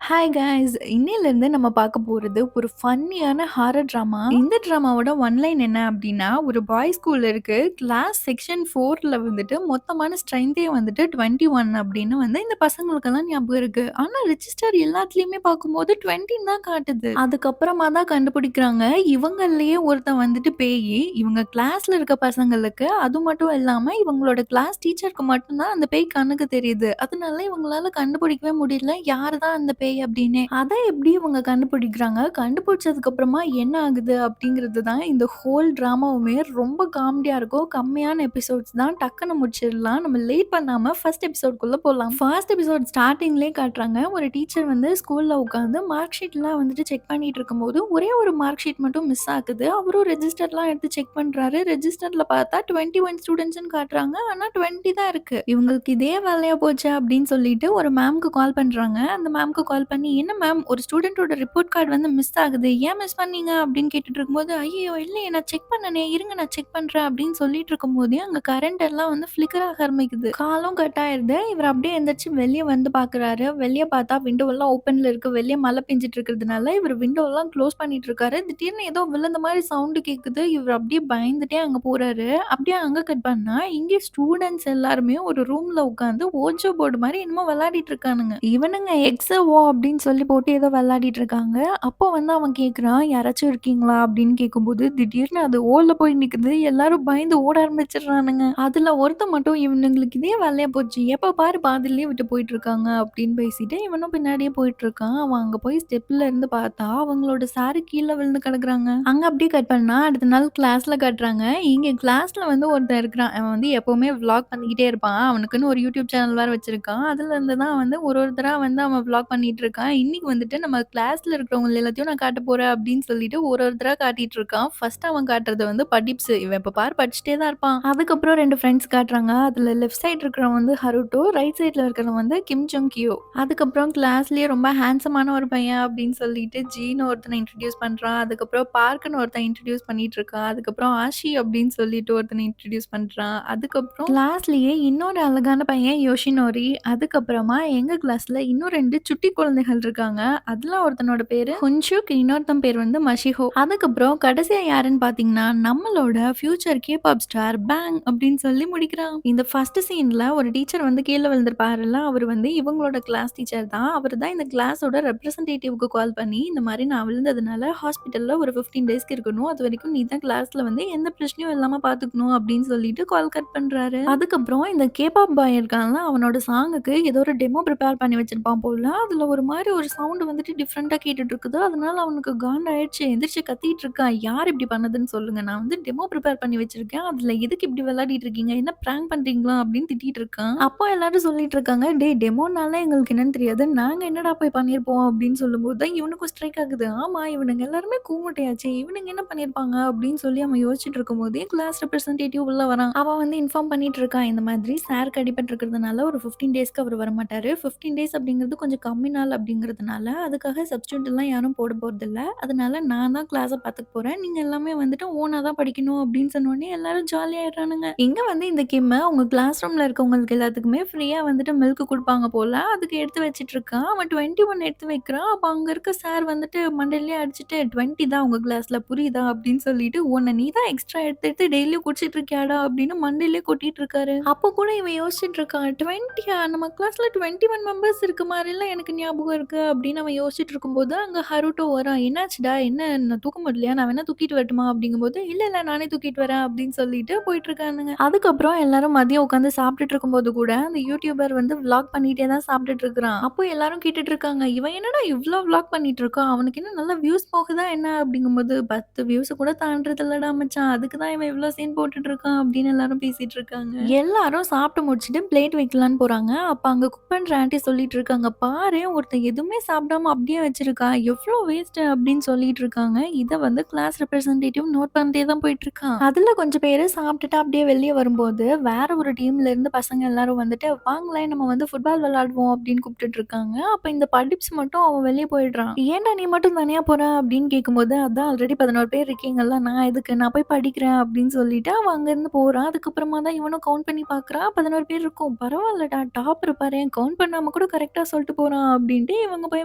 Hi guys! இன்னையிலேருந்து நம்ம பார்க்க போறது ஒரு ஃபன்னியான ஹாரர் ட்ராமா. இந்த ட்ராமாவோட ஒன்லைன் என்ன அப்டின்னா, ஒரு பாய்ஸ் ஸ்கூல் இருக்கு. கிளாஸ் செக்ஷன் 4ல வந்துட்டு மொத்தமான ஸ்ட்ரென்த்தே வந்துட்டு 21 அப்டின்னு வந்து இந்த பசங்களுக்கெல்லாம் ஞாபகம் இருக்கு. ஆனா ரெஜிஸ்டர் எல்லாத்துலயுமே பார்க்கும்போது 20ன்னு தான் காட்டுது. அதுக்கப்புறமா தான் கண்டுபிடிக்கிறாங்க, இவங்கள்லயே ஒருத்தன் வந்துட்டு பேயி. இவங்க கிளாஸ்ல இருக்க பசங்களுக்கு, அது மட்டும் இல்லாம இவங்களோட கிளாஸ் டீச்சருக்கு மட்டும் தான் அந்த பேய் கண்ணுக்கு தெரியுது. அதனால இவங்களால கண்டுபிடிக்கவே முடியல, யாரு தான் அந்த பேய் அப்டின்னே. அத எப்படி இவங்க கண்டுபிடிக்கிறாங்க? கண்டுபிடிச்சதுக்கு அப்புறமா என்ன ஆகுது? அப்டிங்கிறது தான் இந்த ஹோல் ட்ராமாவுமே ரொம்ப காமெடியா இருக்கும். கம்மியான எபிசோட்ஸ் தான். டக்குனு முடிச்சிடலாம். நம்ம லேட் பண்ணாம ஃபர்ஸ்ட் எபிசோட்குள்ள போலாம். ஃபர்ஸ்ட் எபிசோட் ஸ்டார்ட்டிங்லயே காட்டுறாங்க. ஒரு டீச்சர் வந்து ஸ்கூல்ல உட்காந்து மார்க் ஷீட்லாம் வந்துட்டு செக் பண்ணிட்டு இருக்கும்போது, ஒரே ஒரு மார்க் ஷீட் மட்டும் மிஸ் ஆகுது. அவரும் ரெஜிஸ்டர்லாம் எடுத்து செக் பண்றாரு. ரெஜிஸ்டர்ல பார்த்தா 21 ஸ்டூடண்ட்ஸ்ன்னு காட்டுறாங்க. ஆனா 20 தான் இருக்கு. இவங்களுக்கு இதே வேலையா போச்சு அப்டின்னு சொல்லிட்டு ஒரு மேம்க்கு கால் பண்றாங்க. அந்த மேம்க்கு கால் பண்ணி, "என்ன மேம் ஒரு ஸ்டூடெண்ட்டோட ரிப்போர்ட் கார்ட் வந்து மிஸ் ஆகுது. ஏன் மிஸ் பண்ணீங்க?" அப்படின்னு கேட்டுட்டு இருக்கும்போது, "ஐயய்யோ! இல்லையே நான் செக் பண்ணனே. இருங்க நான் செக் பண்றேன்." அப்படின்னு சொல்லிட்டு இருக்கும்போதே, அங்க கரண்ட் எல்லாம் வந்து ஃப்ளிக்கர் ஆக ஆரம்பிக்குது. காலும் கட் ஆயிருது. இவர் அப்படியே எந்திரிச்சு வெளிய வந்து பார்க்குறாரு. வெளிய பார்த்தா விண்டோ எல்லாம் ஓப்பன்ல இருக்கு. வெளிய மழை பெஞ்சுட்டு இருக்கிறதுனால, இவர் விண்டோலாம் க்ளோஸ் பண்ணிட்டு இருக்காரு. திடீர்னு ஏதோ விழுந்த மாரி சவுண்ட் கேட்குது. இவர் அப்படியே பயந்துட்டே அங்க போறாரு. அப்படியே அங்க கட் பண்ணா, இங்கே ஸ்டூடண்ட்ஸ் எல்லாருமே ஒரு ரூம்ல உட்காந்து ஓஜோ போர்டு மாரி என்னமோ விளையாடிட்டு இருக்கானுங்க. இவனுங்க எக்ஸ், ஓ அப்படின்னு சொல்லி போட்டு ஏதோ விளையாடிட்டு இருக்காங்க. அப்போ வந்து அவன் கேட்குறான், "யாராச்சும் இருக்கீங்களா?" அப்படின்னு கேட்கும்போது, திடீர்னு அது ஓல போய் நிக்குது. எல்லாரும் பயந்து ஓட ஆரம்பிச்சுடுறானுங்க. அதுல ஒருத்தன் மட்டும், "இவனுங்களுக்கு இதே வேலையா போச்சு. எப்ப பாரு பாதியிலேயே விட்டு போயிட்டு இருக்காங்க" அப்படின்னு பேசிட்டு இவனும் பின்னாடியே போயிட்டு இருக்கான். அவன் அங்க போய் ஸ்டெப்ல இருந்து பார்த்தா, அவங்களோட சாரு கீழ விழுந்து கிடக்குறாங்க. அங்க அப்படியே கட் பண்ணா, அடுத்த நாள் கிளாஸ்ல காட்டுறாங்க. இங்க கிளாஸ்ல வந்து ஒருத்தன் இருக்கிறான். அவன் வந்து எப்பவுமே விளாக் பண்ணிக்கிட்டே இருப்பான். அவனுக்குன்னு ஒரு யூடியூப் சேனல் வேற வச்சிருக்கான். அதுல இருந்து தான் வந்து ஒரு ஒருத்தரா வந்து அவன் விளாக் பண்ணிட்டு இருக்கான். இன்னைக்கு வந்துட்டு நம்ம கிளாஸ்ல இருக்கிறவங்க எல்லாத்தையும் நான் காட்டப் போறேன் அப்படின்னு சொல்லிட்டு ஒரு ஒருத்தரா காட்டிட்டு இருக்கான். ஃபர்ஸ்ட் அவன் காட்டுறது வந்து படிப்ஸ். இவன் எப்ப பாரு படிச்சுட்டே தான் இருப்பான். அதுக்கப்புறம் 2 ஃப்ரெண்ட்ஸ் காட்டுறாங்க. அதுல லெஃப்ட் சைடு இருக்கிறவன் வந்து ஹருட்டோ, ரைட் சைடுல இருக்கிறவன் வந்து கிம் ஜோங் கியோ. அதுக்கப்புறம் கிளாஸ்லயே ரொம்ப ஹேண்ட்ஸமான ஒரு பையன் அப்படின்னு சொல்லிட்டு ஜீன்னு ஒருத்தனை இன்ட்ரோடியூஸ் பண்றான். அதுக்கப்புறம் பார்க்ன்னு ஒருத்தன் இன்ட்ரோடியூஸ் பண்ணிட்டு இருக்கான். அதுக்கப்புறம் ஆஷி அப்படின்னு சொல்லிட்டு ஒருத்தனை இன்ட்ரோடியூஸ் பண்றான். அதுக்கப்புறம் கிளாஸ்லயே இன்னொரு அழகான பையன் யோஷினோரி. அதுக்கப்புறமா எங்க கிளாஸ்ல இன்னும் 2 சுட்டி குழந்தைகள் இருக்காங்க. அதுல ஒருத்தனோட பேரு ஹுன்ஷுக், இன்னொருத்தன் பேர் வந்து மஷிஹோ. அதுக்கப்புறம் கடைசியா யாருன்னு பார்த்தீங்கன்னா, நம்மளோட ஃபியூச்சர் கேபாப் ஸ்டார் பேங் அப்படின்னு சொல்லி முடிக்கிறான். இந்த ஃபர்ஸ்ட் சீன்ல ஒரு டீச்சர் வந்து கீழ விழுந்திருப்பாருல்ல, அவர் வந்து இவங்களோட கிளாஸ் டீச்சர் தான். அவர் தான் இந்த கிளாஸோட ரெப்ரசன்டேட்டிவ்க்கு கால் பண்ணி, இந்த மாரி நான் விழுந்ததுனால ஹாஸ்பிட்டல்ல ஒரு 15 டேஸ்க்கு இருக்கணும். அதுவரைக்கும் நீ தான் கிளாஸ்ல வந்து எந்த பிரச்சனையும் இல்லாம பார்த்துக்கணும் அப்படின்னு சொல்லிட்டு கால் கட் பண்றாரு. அதுக்கப்புறம் இந்த கேபாப் பாய் இருக்கான்ல, அவனோட சாங்குக்கு ஏதோ ஒரு டெமோ ப்ரிப்பேர் பண்ணி வச்சிருப்பான் போல. அதுல ஒரு மாரி ஒரு சவுண்ட் வந்துட்டு டிஃபரெண்ட்டா கேட்டுட்டு இருக்குது. அதனால அவனுக்கு காண்டாயிடுச்சு. எந்திரிச்சு கத்திட்டு இருக்கான். "யார் இப்படி பண்ணதுன்னு சொல்லுங்க. நான் வந்து டெமோ ப்ரிப்பேர் பண்ணி வச்சிருக்கேன். அதுல எதுக்கு இப்படி விளையாடிட்டு இருக்கீங்க? என்ன பிராங்க் பண்றீங்களா?" அப்படின்னு திட்டிட்டு இருக்கான். அப்போ எல்லாரும் சொல்லிட்டு இருக்காங்க, "டேய் டெமோனால எங்களுக்கு என்னன்னு தெரியாது. நாங்க என்னடா போய் பண்ணியிருப்போம்?" அப்படின்னு சொல்லும்போது தான் இவனுக்கும் ஸ்ட்ரைக் ஆகுது. ஆமா இவனுங்க எல்லாருமே கூமுட்டையாச்சே. இவனுங்க என்ன பண்ணியிருப்பாங்க? அப்படின்னு சொல்லி அவன் யோசிச்சுட்டு இருக்கும்போதே கிளாஸ் ரெப்ரசன்டேட்டிவ் உள்ள வரான். அவன் வந்து இன்ஃபார்ம் பண்ணிட்டு இருக்கான். இந்த மாதிரி சாருக்கு அடிபட்டுருக்கிறதுனால ஒரு 15 டேஸ்க்கு அவர் வரமாட்டாரு. 15 டேஸ் அப்படிங்கிறது கொஞ்சம் கம்மி நாள் அப்படிங்கிறதுனால, அதுக்காக சப்ஸ்டிட்யூட் எல்லாம் யாரும் போட போறதில்ல. அதனால நான் தான் கிளாஸ பார்த்துக்க போறேன். நீங்க எல்லாமே வந்துட்டு ஓனா தான் படிக்கணும் அப்படின்னு சொன்னோனே எல்லாரும் ஜாலியாயிடுறானுங்க. இங்க வந்து இந்த கிம்ம அவங்க கிளாஸ் ரூம்ல இருக்கவங்களுக்கு எல்லாத்துக்குமே ஃப்ரீயா வந்துட்டு மில்க் குடுப்பாங்க போல. அதுக்கு எடுத்து வச்சுட்டு இருக்கான். அவன் 21 எடுத்து வைக்கிறான். அப்ப அங்க இருக்க சார் வந்துட்டு மண்டையிலயே அடிச்சுட்டு, "20 தான் உங்க கிளாஸ்ல புரியுதா?" அப்படின்னு சொல்லிட்டு, "உன்ன நீ தான் எக்ஸ்ட்ரா எடுத்து எடுத்து டெய்லியும் குடிச்சிட்டு இருக்கியாடா?" அப்படின்னு மண்டையிலயே கொட்டிட்டு இருக்காரு. அப்போ கூட இவன் யோசிச்சுட்டு இருக்கான். 20யா? நம்ம கிளாஸ்ல 21 மெம்பர்ஸ் இருக்க மாரிலாம் எனக்கு ஞாபகம் இருக்கு அப்படின்னு அவன் யோசிச்சுட்டு இருக்கும்போது, அங்க ஹருட்டோ வரான். "என்னாச்சுடா? என்ன நான் தூக்க முடியலையா? நான் வேணா தூக்கிட்டு வரட்டுமா?" அப்படிங்கும்போது, "இல்ல, இல்ல நானே தூக்கிட்டு வரேன்" அப்படின்னு சொல்லிட்டு போயிட்டு இருக்கானுங்க. அதுக்கப்புறம் எல்லாரும் மதியம் உட்காந்து சாப்பிட்டுட்டு இருக்கும்போது கூட, அந்த யூடியூபர் வந்து விளாக் பண்ணிட்டே தான் சாப்பிட்டுட்டு இருக்கிறான். அப்போ எல்லாரும் கேட்டுட்டு இருக்காங்க, "இவன் என்னடா இவ்ளோ விளாக் பண்ணிட்டு இருக்கான்? அவனுக்கு என்ன நல்லா வியூஸ் போகுதா என்ன?" அப்படிங்கும்போது, "10 வியூஸ் கூட தாண்டுறது இல்லடா மச்சான். அதுக்கு தான் இவன் இவ்ளோ சீன் போட்டுட்டு இருக்கான்" அப்படின்னு எல்லாரும் பேசிட்டு இருக்காங்க. எல்லாரும் சாப்பிட்டு முடிச்சுட்டு பிளேட் வைக்கலான்னு போறாங்க. அப்ப அங்க குக் பண்ற ஆன்டி சொல்லிட்டு இருக்காங்க, "பாரேன் ஒருத்தன் எதுவுமே சாப்பிடாம அப்படியே வச்சிருக்கான். எவ்ளோ வேஸ்ட்" அப்படின்னு சொல்லிட்டு இருக்காங்க. இத வந்து கிளாஸ் ரெப்ரசன்டேட்டிவ் நோட் பண்ணிட்டே தான் போயிட்டு இருக்கான். அதுல கொஞ்சம் பேரு சாப்பிட்டுட்டு அப்படியே வெளிய வரும்போது, வேற ஒரு டீம்ல இருந்து பசங்க எல்லாரும் வந்துட்டு, "வாங்களேன் நம்ம வந்து ஃபுட்பால் விளையாடுவோம்" அப்படின்னு கூப்பிட்டுட்டு இருக்காங்க. அப்ப இந்த படிப்ஸ் மட்டும் அவன் வெளிய போயிடுறான். "ஏன்டா நீ மட்டும் தனியா போற?" அப்படின்னு கேட்கும்போது, "அதான் ஆல்ரெடி 11 பேர் இருக்கீங்கல்ல, நான் எதுக்கு? நான் போய் படிக்கிறேன்" அப்படின்னு சொல்லிட்டு அவன் அங்கருந்து போறான். அதுக்கப்புறமா தான் இவனும் கவுண்ட் பண்ணி பார்க்குறான். 11 பேர் இருக்கோம். "பரவாயில்லடா டாப்பர் பாரேன், கவுண்ட் பண்ணாம கூட கரெக்ட்டா சொல்லிட்டு போறான்" அப்படின்ட்டு இவங்க போய்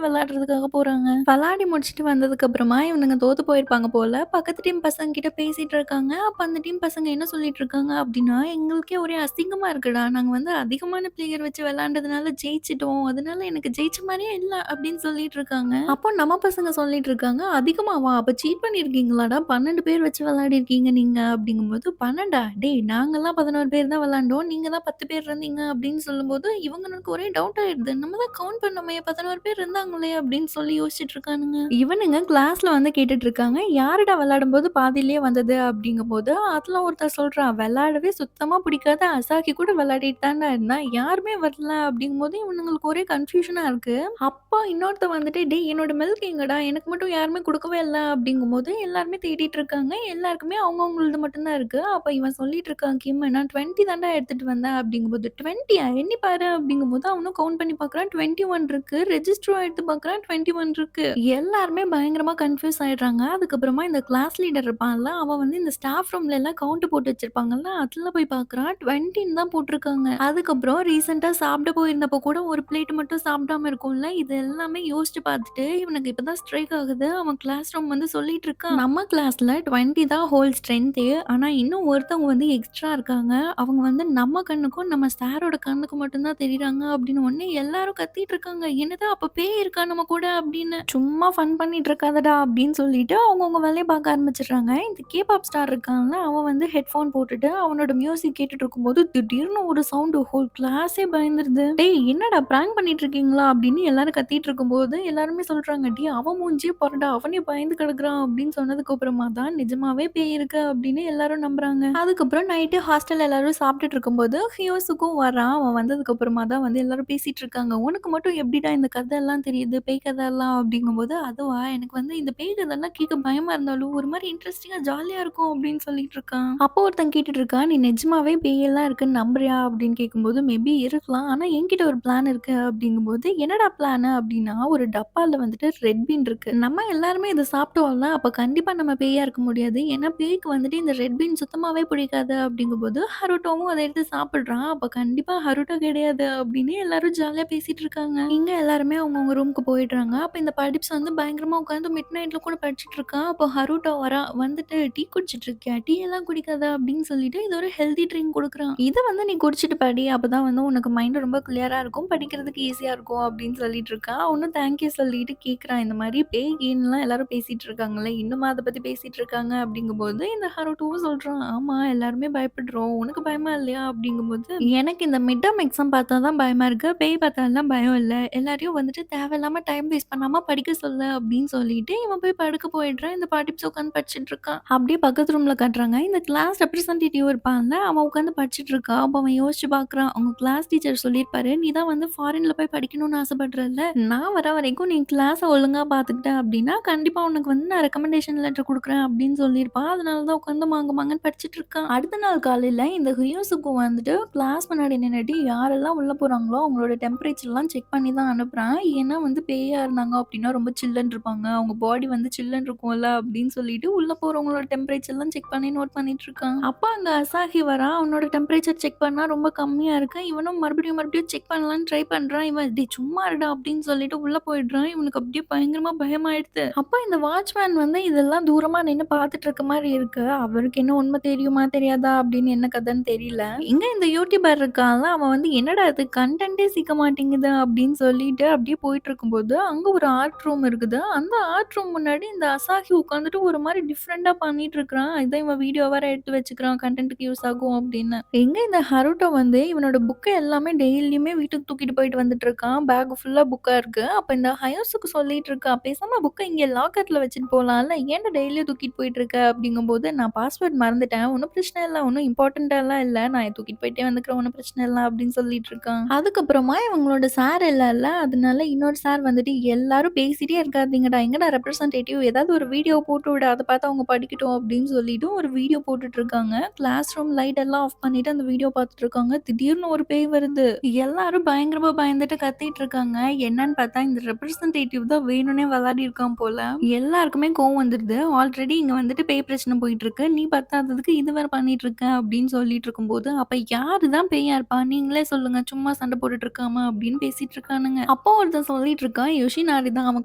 விளையாடுறதுக்காக போறாங்க. விளையாடி முடிச்சுட்டு வந்ததுக்கு அப்புறமா இவனுங்க தோத்து போயிருப்பாங்க போல. பக்கத்து டீம் பசங்க கிட்ட பேசிட்டு இருக்காங்க. அப்ப அந்த டீம் பசங்க என்ன சொல்லிட்டு இருக்காங்க அப்படின்னா, "எங்களுக்கே ஒரே அசிங்கமா இருக்குடா. நாங்க வந்து அதிகமான பிளேயர் வச்சு விளையாண்டதுனால ஜெயிச்சுட்டோம். அதனால எனக்கு ஜெயிச்ச மாரியே இல்ல" அப்படின்னு சொல்லிட்டு இருக்காங்க. அப்போ நம்ம பசங்க சொல்லிட்டு இருக்காங்க, "அதிகமாவா? அப்ப சீட் பண்ணியிருக்கீங்களாடா? 12 பேர் வச்சு விளையாடிருக்கீங்க நீங்க" அப்படிங்கும்போது, "12ஆ? டேய் நாங்கலாம் 11 பேர் தான் விளையாண்டோம். நீங்க தான் 10 பேர் இருந்தீங்க" அப்படின்னு சொல்லும்போது, இவங்களுக்கு ஒரே டவுட் ஆயிடுது. நம்ம தான் கவுண்ட் பண்ணோமே 11 பேர் இருந்தாங்களே அப்படின்னு சொல்லி யோசிச்சுட்டு இருக்கானுங்க. இவனுங்க கிளாஸ்ல வந்து கேட்டுட்டு இருக்காங்க, "யாருடா விளையாடும்போது பாதியிலேயே வந்தது?" அப்படிங்கும்போது, அதுல ஒருத்தன் சொல்றான், "விளையாடவே சுத்தமா பிடிக்காத அசாகி கூட விளையாடிட்டு தான்டா இருந்தான். யாருமே வரல" அப்படிங்கும்போது இவனுங்களுக்கு ஒரே கன்ஃப்யூஷனா இருக்கு. அப்போ இன்னொருத்தன் வந்துட்டு, "டேய் என்னோட மில்க் எங்கடா? எனக்கு மட்டும் யாருமே குடுக்கவே இல்ல" அப்படிங்கும்போது எல்லாருமே தேடிட்டு இருக்காங்க. எல்லாருக்குமே அவங்கவங்களது மட்டும் தான் இருக்கு. அப்ப இவன் சொல்லிட்டு இருக்கான் கிம், "நான் 20 தான்டா எடுத்துட்டு வந்தேன்" அப்படிங்கும்போது, "20யா? எண்ணி பாரு" அப்படிங்கும்போது அவனும் கவுண்ட் பண்ணி பார்க்குறான். 21 இருக்கு. ரெஜிஸ்டரும் எடுத்து பார்க்குறான். 21 இருக்கு. எல்லாருமே பயங்கரமா கன்ஃப்யூஸ் ஆயிடுறாங்க. அதுக்கப்புறமா இந்த கிளாஸ் லீடர் இருப்பான்ல, அவன் வந்து இந்த ஸ்டாஃப் ரூம்ல எல்லாம் கவுண்ட் போட்டு வச்சிருப்பாங்கல்ல, அதுல போய் பார்க்குறான். 20ன்னு தான் போட்டிருக்காங்க. அதுக்கப்புறம் ரீசென்ட்டா சாப்பிட போயிருந்தப்போ கூட ஒரு பிளேட் மட்டும் சாப்பிடாம இருக்கும்ல, இது எல்லாமே யோசிச்சு பார்த்துட்டு இவனுக்கு இப்பதான் ஸ்ட்ரைக் ஆகுது. அவன் கிளாஸ் ரூம் வந்து சொல்லிட்டு இருக்கான், "நம்ம கிளாஸ்ல 20 தான் ஹோல் ஸ்ட்ரென்த்தே. ஆனா இன்னும் ஒருத்தவங்க வந்து எக்ஸ்ட்ரா இருக்காங்க. அவங்க வந்து நம்ம கண்ணுக்கும், நம்ம சாரோட கண்ணுக்கும் மட்டும் தான் தெரியிறாங்க" அப்படின்னு உடனே எல்லாரும் கத்திட்டு இருக்காங்க. "என்னது அப்ப பேய் இருக்கா நம்ம கூட?" அப்படின்னு. "சும்மா ஃபன் பண்ணிட்டு இருக்காதடா" அப்படின்னு சொல்லிட்டு அவங்கவங்க வேலைய பார்க்க ஆரம்பிச்சுடுறாங்க. இந்த கேபாப் ஸ்டார் இருக்கான்ல, அவன் வந்து ஹெட்ஃபோன் போட்டுட்டு அவனோட மியூசிக் கேட்டுட்டு இருக்கும்போது திடீர்னு ஒரு சவுண்ட் ஹோல் கிளாஸே பயந்துருது. "டேய் என்னடா பிராங்க் பண்ணிட்டு இருக்கீங்களா?" அப்படின்னு எல்லாரும் கத்திட்டு இருக்கும்போது எல்லாருமே சொல்றாங்க, "டேய் அவன் மூஞ்சியே பாருடா, அவனே பயந்து கிடக்குறான்" அப்படின்னு சொன்னதுக்கு அப்புறமா தான் நிஜமாவே பேய் இருக்கு அப்படின்னு எல்லாரும் நம்புறாங்க. அதுக்கப்புறம் நைட்டு ஹாஸ்டல்ல எல்லாரும் சாப்பிட்டுட்டு இருக்கும்போது ஹியோசுக்கும் வரான். அவன் வந்ததுக்கு அப்புறமா தான் வந்து எல்லாரும் பேசிட்டு இருக்காங்க. "உனக்கு மட்டும் எப்படிடா இந்த கதையெல்லாம் தெரியுது? பேய் கதையெல்லாம்?" அப்படிங்கும்போது, "அதுவா எனக்கு வந்து இந்த பேய் கதைலாம் கேட்க பயமா இருந்தாலும் ஒரு மாரி இன்ட்ரஸ்டிங்கா ஜாலியா இருக்கும்" அப்படின்னு சொல்லிட்டு இருக்கான். அப்போ ஒருத்தன் கேட்டுட்டு இருக்கான், "நீ நிஜமாவே பேயெல்லாம் இருக்குன்னு நம்புறியா?" அப்படின்னு கேட்கும்போது, "மேபி இருக்கலாம். ஆனா என்கிட்ட ஒரு பிளான் இருக்கு" அப்படிங்கும்போது, "என்னடா பிளானு?" அப்படின்னா, ஒரு டப்பால வந்துட்டு ரெட் பீன் இருக்கு. நம்ம எல்லாருமே இத சாப்பிட்டோம்ல, அப்ப கண்டிப்பா நம்ம பேயா இருக்க முடியாது. ஏன்னா பேய்க்கு வந்துட்டு இந்த ரெட் பீன் சுத்தமாவே பிடிக்காது அப்படிங்கும்போது, ஹருட்டோவும் அத எடுத்து சாப்பிடுறான். அப்ப கண்டிப்பா ஹருட்டோ கிடையாது அப்படின்னு எல்லாரும் ஜாலியா பேசிட்டு இருக்காங்க. இங்க எல்லாருமே அவங்கவங்க ரூமுக்கு போயிடுறாங்க. அப்ப இந்த படிப்ஸ் வந்து பயங்கரமா உட்காந்து மிட் நைட்ல கூட படிச்சுட்டு இருக்கான். அப்போ ஹருட்டோ வரான். வந்துட்டு, "டீ குடிச்சிட்டு இருக்கியா? டீ எல்லாம் குடிக்காத" அப்படின்னு சொல்லிட்டு இது ஒரு ஹெல்தி ட்ரிங்க் குடுக்குறான். "இத வந்து நீ குடிச்சிட்டு படி. அப்பதான் வந்து உனக்கு மைண்ட் ரொம்ப கிளியரா இருக்கும். படிக்கிறதுக்கு ஈஸியா இருக்கும்" அப்படின்னு சொல்லிட்டு இருக்கான். அவனும் தேங்க் யூ சொல்லிட்டு கேட்குறான். இந்த மாரி பேய் கீன்லாம் எல்லாரும் பேசிட்டு இருக்காங்கல்ல, இன்னுமா அத பத்தி பேசிட்டு இருக்காங்க அப்படிங்கும்போது, இந்த ஹருட்டோவும் சொல்றான், "ஆமா எல்லாருமே பயப்படுறோம். உனக்கு பயமா இல்லையா?" அப்படிங்கும்போது, "எனக்கு இந்த மிட் டெர்ம் எக்ஸாம் பார்த்தா தான் பயமா இருக்கு. பேய் பார்த்தாலாம் பயம் இல்ல. எல்லாரையும் வந்துட்டு தேவையில்லாம டைம் வேஸ்ட் பண்ணாம படிக்க சொல்லு" அப்படின்னு சொல்லிட்டு இவன் போய் படுக்க போயிடுறான். இந்த பாட்டிப்ஸ் உட்காந்து படிச்சுட்டு இருக்கான். அப்படியே பக்கத்து ரூம்ல காட்டுறாங்க. இந்த கிளாஸ் ரெப்ரசன்டேட்டிவ் இருப்பான்ல, அவன் உட்காந்து படிச்சுட்டு இருக்கான். அப்ப அவன் யோசிச்சு பார்க்குறான். அவங்க கிளாஸ் டீச்சர் சொல்லியிருப்பாரு, "நீ தான் வந்து ஃபாரின்ல போய் படிக்கணும்னு ஆசைப்படுறல்ல. நான் வர வரைக்கும் நீ கிளாஸ ஒழுங்கா பார்த்துக்கிட்ட அப்படின்னா, கண்டிப்பா உனக்கு வந்து நான் ரெக்கமெண்டேஷன் லெட்டர் குடுக்குறேன்" அப்படின்னு சொல்லியிருப்பா. அதனால தான் உட்காந்து மாங்கு மாங்குன்னு படிச்சுட்டு இருக்கான். அடுத்த நாள் காலையில இந்த ஹியோசுக்கு வந்துட்டு கிளாஸ் முன்னாடி நின்னுட்டு யாரெல்லாம் உள்ள போறாங்களோ, அவங்களோட டெம்பரேச்சர்லாம் செக் பண்ணி தான் அனுப்புறான். ஏன்னா வந்து பேயா இருந்தாங்க அப்படின்னா ரொம்ப சில்லுன்னு இருப்பாங்க. அவங்க பாடி வந்து சில்லுன்னு இருக்கும்ல அப்படின்னு சொல்லிட்டு உள்ள போறவங்களோட டெம்பரேச்சர்லாம் செக் பண்ணி நோட் பண்ணிட்டு இருக்கான். அப்ப அங்க அசாஹி வரான். அவனோட டெம்பரேச்சர் செக் பண்ணா ரொம்ப கம்மியா இருக்கு. இவனும் மறுபடியும் மறுபடியும் செக் பண்ணலான்னு ட்ரை பண்றான். இவன் "டேய் சும்மா இருடா" அப்படின்னு சொல்லிட்டு உள்ள போயிடுறான். இவனுக்கு அப்படியே பயங்கரமா பயமாயிடுது. அப்ப இந்த வாட்ச்மேன் வந்து இதெல்லாம் தூரமா நின்னு பார்த்துட்டு இருக்க மாரி இருக்கு. அவருக்கு என்ன உண்மை தெரியுமா தெரியாதா அப்படின்னு என்ன கதைன்னு தெரியல. இங்க இந்த யூடியூபர் இருக்கான்ல, அவன் வந்து "என்னடா இது கன்டென்ட்டே சிக்க மாட்டேங்குது" அப்படின்னு சொல்லிட்டு அப்படியே போயிட்டு இருக்கும்போது, அங்க ஒரு ஆர்ட் ரூம் இருக்குது. அந்த ஆர்ட் ரூம் முன்னாடி இந்த அசாஹி உட்காந்துட்டு ஒரு மாரி டிஃப்ரெண்ட்டா பண்ணிட்டு இருக்கிறான். இத இவன் வீடியோ வேற எடுத்து வச்சுக்கிறான். கன்டென்ட்க்கு யூஸ் ஆகும் அப்படின்னு. எங்க இந்த ஹருட்டோ வந்து இவனோட புக்க எல்லாமே டெய்லியுமே வீட்டுக்கு தூக்கிட்டு போயிட்டு வந்துட்டு இருக்கான். பேக் ஃபுல்லா புக்கா இருக்கு. அப்ப இந்த ஹயாசுக்கு சொல்லிட்டு இருக்கா, "பேசாம புக்க இங்க லாக்கர்ல வச்சுட்டு போலாம்ல. ஏன்டா டெய்லியும் தூக்கிட்டு போயிட்டு இருக்க?" அப்படிங்கும்போது, "நான் பாஸ்வேர்ட் மறந்துட்டேன். ஒண்ணும் பிரச்சனை இல்ல. ஒண்ணும் இம்பார்ட்டன்ட்டாலாம் இல்ல. நான் தூக்கிட்டு போயிட்டே வந்துக்கிறேன். ஒண்ணும் பிரச்சனை இல்ல" அப்படின்னு சொல்லிட்டு இருக்கான். அதுக்கப்புறமா இவங்களோட சார் இல்லல்ல, அதனால இன்னொரு சார் வந்துட்டு, "எல்லாரும் பேசிட்டே இருக்காதீங்கடா. எங்கடா ரெப்ரசன்டேட்டிவ் ஏதாவது ஒரு வீடியோ போட்டு விடு. அத பார்த்து அவங்க படிக்கட்டும்" அப்படின்னு சொல்லிட்டு ஒரு வீடியோ போட்டுட்டு இருக்காங்க. கிளாஸ் ரூம் லைட் எல்லாம் ஆஃப் பண்ணிட்டு அந்த வீடியோ பார்த்துட்டு இருக்காங்க. திடீர்னு ஒரு பேய் வருது. எல்லாரும் பயங்கரமா பயந்துட்டு கத்திட்டு இருக்காங்க. என்னன்னு பார்த்தா இந்த ரெப்ரசன்டேட்டிவ் தான் வேணும்னே விளையாடி இருக்கான் போல. எல்லாருக்குமே கோவம் வந்துருது. ஆல்ரெடி இங்க வந்துட்டு பேய் பிரச்சனை போயிட்டு இருக்கு. நீ பத்தாததுக்கு இது வேற பண்ணிட்டு இருக்க அப்படின்னு சொல்லிட்டு இருக்கும்போது, அப்ப யாரு தான் பேயா இருப்பா? நீங்களே சொல்லுங்க. சும்மா சண்டை போட்டுட்டு இருக்காம அப்படின்னு பேசிட்டு இருக்கானுங்க. அப்போ ஒருத்தன் சொல்லிட்டு இருக்கான், யோஷினாரி தான். அவன்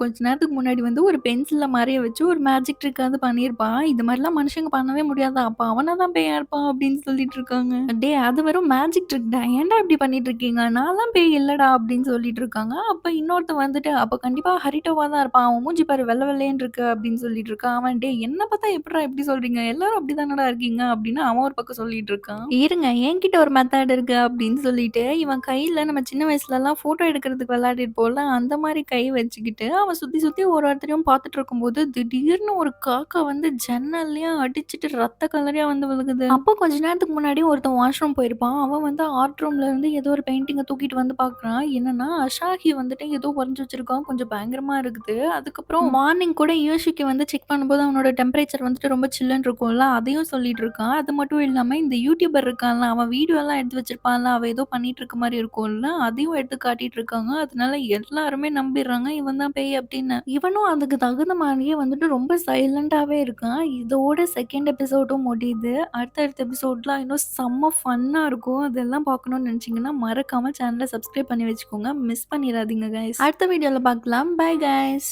கொஞ்ச நேரத்துக்கு முன்னாடி வந்து ஒரு பென்சில்ல மறைய வச்சு ஒரு மேஜிக் ட்ரிக்காவது பண்ணியிருப்பான். இது மாரிலாம் மனுஷங்க பண்ணவே முடியாதா? அப்ப அவனா தான் பேயா இருப்பான் அப்படின்னு சொல்லிட்டு இருக்காங்க. டேய் அது வெறும் மேஜிக் ட்ரிக்டா. ஏன்டா இப்படி பண்ணிட்டு இருக்கீங்க? நான்லாம் பேய் இல்லடா அப்படின்னு சொல்லிட்டு இருக்காங்க. அப்ப இன்னொருத்தன் வந்துட்டு, அப்ப கண்டிப்பா ஹரிட்டோவா தான் இருப்பான். அவன் மூஞ்சி பாரு வெள்ள வெள்ளேன்னு இருக்கு அப்படின்னு சொல்லிட்டு இருக்கான். அவன் டேய் என்ன பார்த்தா எப்புட்றா இப்படி சொல்றீங்க? எல்லாரும் அப்படிதானடா இருக்கீங்க அப்படின்னு அவன் ஒரு பக்கம் சொல்லிட்டு இருக்கான். இருங்க என்கிட்ட ஒரு மெத்தட் இருக்கு அப்படின்னு சொல்லிட்டு, இவன் கையில நம்ம சின்ன வயசுலலாம் ஃபோட்டோ எடுக்கிறதுக்கு விளையாடிருப்போம்ல, அந்த மாரி கை வச்சுக்கிட்டு, அவன் சுத்தி சுத்தி ஒரு ஒருத்தரையும் பார்த்துட்டு இருக்கும்போது, திடீர்னு ஒரு காக்கா வந்து ஜன்னல்லயும் அடிச்சுட்டு ரத்த கலரியா வந்து விழுகுது. அப்போ கொஞ்ச நேரத்துக்கு முன்னாடி ஒருத்தன் வாஷ்ரூம் போயிருப்பான். அவன் வந்து ஆர்ட் ரூம்ல இருந்து ஏதோ ஒரு பெயிண்டிங்க தூக்கிட்டு வந்து பார்க்குறான். என்னன்னா, அஷாஹி வந்துட்டு ஏதோ வரைஞ்சு வச்சிருக்கான். கொஞ்சம் பயங்கரமா இருக்குது. அதுக்கப்புறம் மார்னிங் கூட யோஷிக்கு வந்து செக் பண்ணும்போது அவனோட டெம்பரேச்சர் வந்துட்டு ரொம்ப சில்லுன்னு இருக்கும்ல, அதையும் சொல்லிட்டு இருக்கான். அது மட்டும் இல்லாம இந்த யூடியூபர் இருக்கான்ல, அவன் வீடியோலாம் எடுத்து வச்சிருப்பான்ல, அவன் ஏதோ பண்ணிட்டு இருக்க மாரி இருக்கும்ல, அதையும் எடுத்து காட்டிட்டு இருக்காங்க. அதனால எல்லாருமே நம்பிர்றாங்க, இவன் தான் பேய் அப்படின்னு. இவனும் அதுக்கு தகுந்த மாரியே வந்துட்டு ரொம்ப சைலன்ட்டாவே இருக்கான். இதோட செகண்ட் எபிசோடும் முடியுது. அடுத்தடுத்த எபிசோட்லாம் இன்னும் செம்ம ஃபன்னா இருக்கும். அதெல்லாம் பார்க்கணும்னு நெனச்சீங்கன்னா, மறக்காம சேனல சப்ஸ்கிரைப் பண்ணி வச்சுக்கோங்க. மிஸ் பண்ணிறாதீங்க கைஸ். அடுத்த வீடியோல பார்க்கலாம். Bye guys.